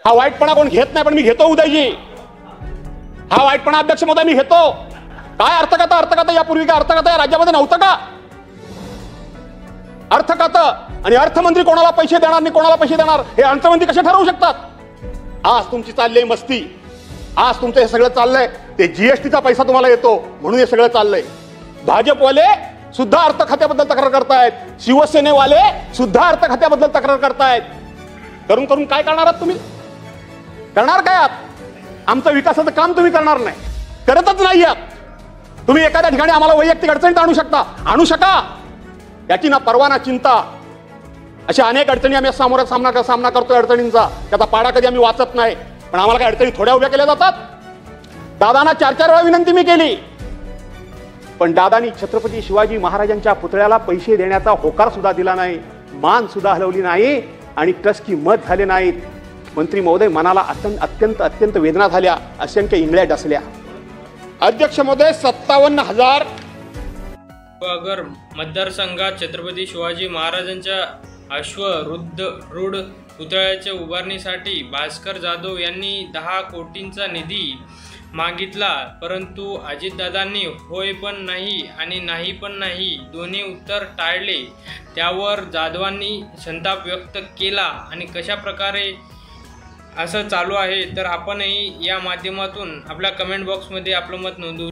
हा वाईटपणा कोण घेत नाही, पण मी घेतो उदयजी, हा वाईटपणा अध्यक्ष महोदय मी घेतो. काय अर्थकथा यापूर्वी काय अर्थकथा या राज्यामध्ये नव्हतं का? अर्थकथा आणि अर्थमंत्री कोणाला पैसे देणार नाही कोणाला पैसे देणार हे अर्थमंत्री कसे ठरवू शकतात? आज तुमची चालली मस्ती, आज तुमचं हे सगळं चाललंय ते जीएसटीचा पैसा तुम्हाला येतो म्हणून हे सगळं चाललंय. भाजपवाले सुद्धा अर्थ खात्याबद्दल तक्रार करतायत, शिवसेनेवाले सुद्धा अर्थ खात्याबद्दल तक्रार करतायत. करून करून काय करणार आहात तुम्ही? करणार काय आहात? आमचं विकासाचं काम तुम्ही करणार नाही, करतच नाही आहात. तुम्ही एखाद्या ठिकाणी आम्हाला वैयक्तिक अडचणीत आणू शका, याची ना परवा ना चिंता. अशा अनेक अडचणी आम्ही सामना करतोय अडचणींचा, त्याचा पाडा कधी आम्ही वाचत नाही. पण आम्हाला काही अडचणी थोड्या उभ्या केल्या जातात. दादांना 4 वेळा विनंती मी केली, पण दादांनी छत्रपती शिवाजी महाराजांच्या पुतळ्याला पैसे देण्याचा होकार सुद्धा दिला नाही, मान सुद्धा हलवली नाही आणि टसकी मत झाले नाहीत. मंत्री महोदय, मनाला अत्यंत वेदना झाल्या, असंख्य इंगळ्या डसल्या. अध्यक्ष महोदय, 57,000 अगर मतदारसंघात छत्रपती शिवाजी महाराजांच्या अश्वरूढ पुतळ्याच्या उभारणीसाठी भास्कर जाधव यांनी 10 कोटींचा निधी मागितला, परंतु अजितदादांनी होय पण नाही आणि नाही पण नाही दोन्ही उत्तर टाळले. त्यावर जाधवांनी संताप व्यक्त केला आणि कशा प्रकारे असं चालू आहे तर आपणही या माध्यमातून आपल्या कमेंट बॉक्समध्ये आपलं मत नोंदवू.